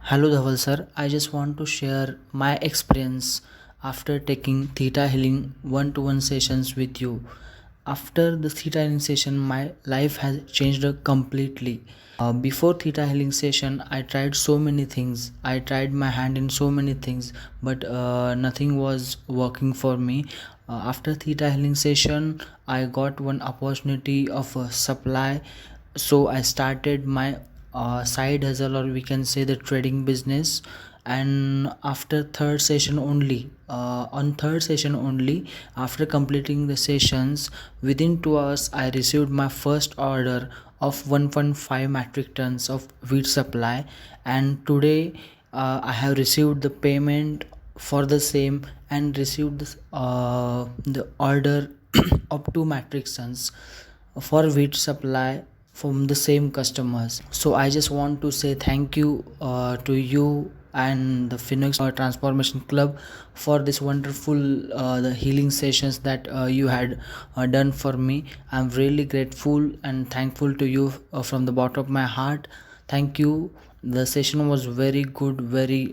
Hello Dhaval sir, I just want to share my experience after taking Theta Healing one-to-one sessions with you. After the Theta Healing session, my life has changed completely. Before Theta Healing session, I tried so many things. I tried my hand in so many things, but nothing was working for me. After Theta Healing session, I got one opportunity of a supply, so I started my side hustle, or we can say the trading business. And after third session only, on third session only, after completing the sessions, within 2 hours I received my first order of 1.5 metric tons of wheat supply. And today I have received the payment for the same and received the order of 2 metric tons for wheat supply from the same customers. So I just want to say thank you to you and the Phoenix Transformation Club for this wonderful the healing sessions that you had done for me. I'm really grateful and thankful to you from the bottom of my heart. Thank you. The session was very good, very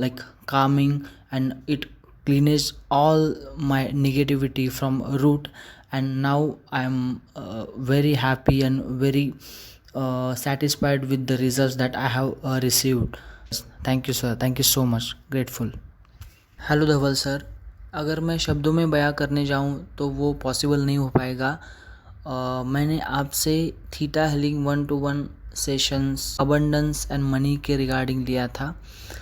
like calming, and it cleans all my negativity from root. And now I'm very happy and very satisfied with the results that I have received. Thank you sir, thank you so much, grateful. Hello Dhaval sir, अगर मैं शब्दों में बयां करने जाऊं तो वो possible नहीं हो पाएगा। मैंने आपसे theta healing one to one sessions abundance and money के रिगार्डिंग लिया था।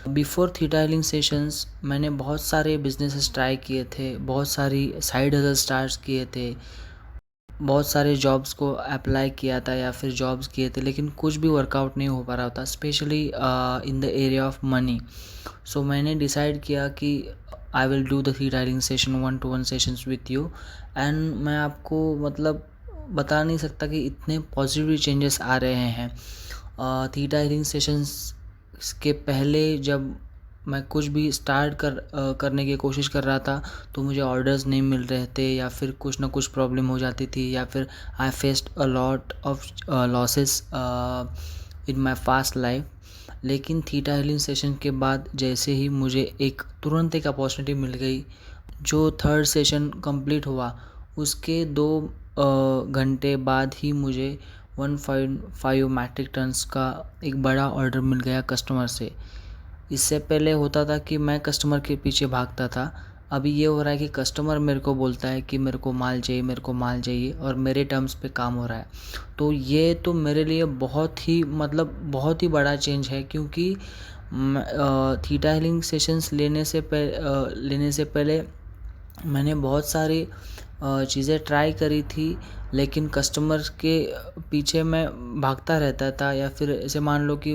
बिफोर थीटा हीलिंग सेशंस मैंने बहुत सारे बिजनेसेस ट्राई किए थे, बहुत सारी साइड हसल स्टार्ट किए थे, बहुत सारे जॉब्स को अप्लाई किया था या फिर जॉब्स किए थे, लेकिन कुछ भी वर्कआउट नहीं हो पा रहा था, specially in the area of money. So मैंने डिसाइड किया कि I will do the theta healing session one to one sessions with you. And मैं आपको मतलब बता नहीं सकता कि इतने पॉजिटिव चेंजेस आ रहे हैं। थीटा हीलिंग सेशंस के पहले जब मैं कुछ भी स्टार्ट करने की कोशिश कर रहा था तो मुझे ऑर्डर्स नहीं मिल रहे थे, या फिर कुछ ना कुछ प्रॉब्लम हो जाती थी, या फिर I faced a lot of losses in my fast life. लेकिन थीटा हीलिंग सेशन के बाद जैसे ही मुझे तुरंत एक अपॉर्चुनिटी मिल गई, जो थर्ड सेशन कंप्लीट हुआ उसके 2 घंटे बाद ही मुझे 1.5 मैट्रिक टन्स का एक बड़ा ऑर्डर मिल गया कस्टमर से। इससे पहले होता था कि मैं कस्टमर के पीछे भागता था, अभी ये हो रहा है कि कस्टमर मेरे को बोलता है कि मेरे को माल चाहिए, मेरे को माल चाहिए, और मेरे टर्म्स पे काम हो रहा है। तो ये तो मेरे लिए बहुत ही मतलब बहुत ही बड़ा चेंज है, क्योंकि थीटा हीलिंग सेशंस लेने से पहले मैंने बहुत सारी चीज़ें ट्राई करी थी, लेकिन कस्टमर के पीछे मैं भागता रहता था, या फिर ऐसे मान लो कि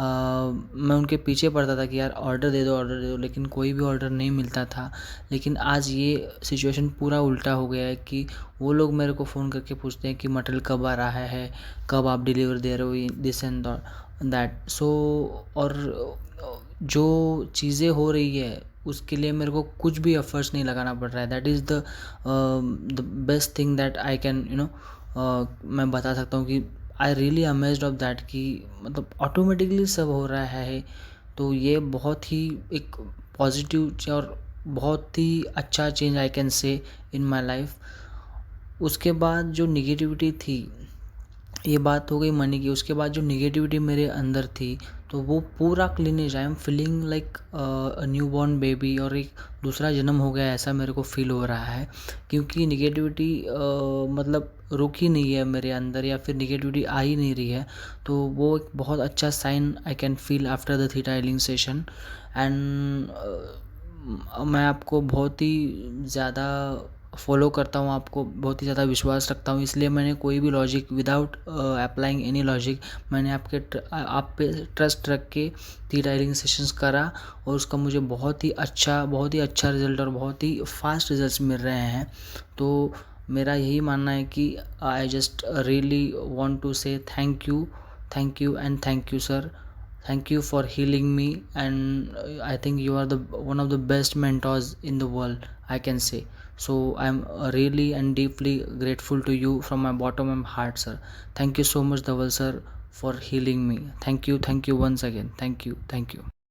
मैं उनके पीछे पड़ता था कि यार ऑर्डर दे दो, लेकिन कोई भी ऑर्डर नहीं मिलता था। लेकिन आज ये सिचुएशन पूरा उल्टा हो गया है कि वो लोग मेरे को फ़ोन करके पूछते हैं कि मटेरियल कब आ रहा है, कब आप डिलीवर दे रहे हो, दिस एंड दैट। सो और जो चीज़ें हो रही है उसके लिए मेरे को कुछ भी एफर्ट्स नहीं लगाना पड़ रहा है। That is the best thing that I can मैं बता सकता हूँ कि I really amazed of that कि मतलब ऑटोमेटिकली सब हो रहा है। तो ये बहुत ही एक पॉजिटिव और बहुत ही अच्छा change I can say in my life. उसके बाद जो निगेटिविटी थी, ये बात हो गई मनी की। उसके बाद जो निगेटिविटी मेरे अंदर थी तो वो पूरा क्लीनेज, I am feeling like new born baby, और एक दूसरा जन्म हो गया ऐसा मेरे को फील हो रहा है। क्योंकि निगेटिविटी मतलब रुक ही नहीं है मेरे अंदर, या फिर निगेटिविटी आ ही नहीं रही है। तो वो एक बहुत अच्छा sign I can feel after the theta healing session. And मैं आपको बहुत ही ज़्यादा फॉलो करता हूँ, आपको बहुत ही ज़्यादा विश्वास रखता हूँ, इसलिए मैंने कोई भी logic without applying any logic मैंने आप पे ट्रस्ट रख के थीटा हीलिंग सेशंस करा, और उसका मुझे बहुत ही अच्छा रिज़ल्ट और बहुत ही फास्ट रिजल्ट्स मिल रहे हैं। तो मेरा यही मानना है कि I just really want to say thank you and thank you sir. Thank you for healing me, and I think you are the one of the best mentors in the world, I can say. So I'm really and deeply grateful to you from my bottom of my heart, sir. Thank you so much, Dhaval sir, for healing me. Thank you once again. Thank you.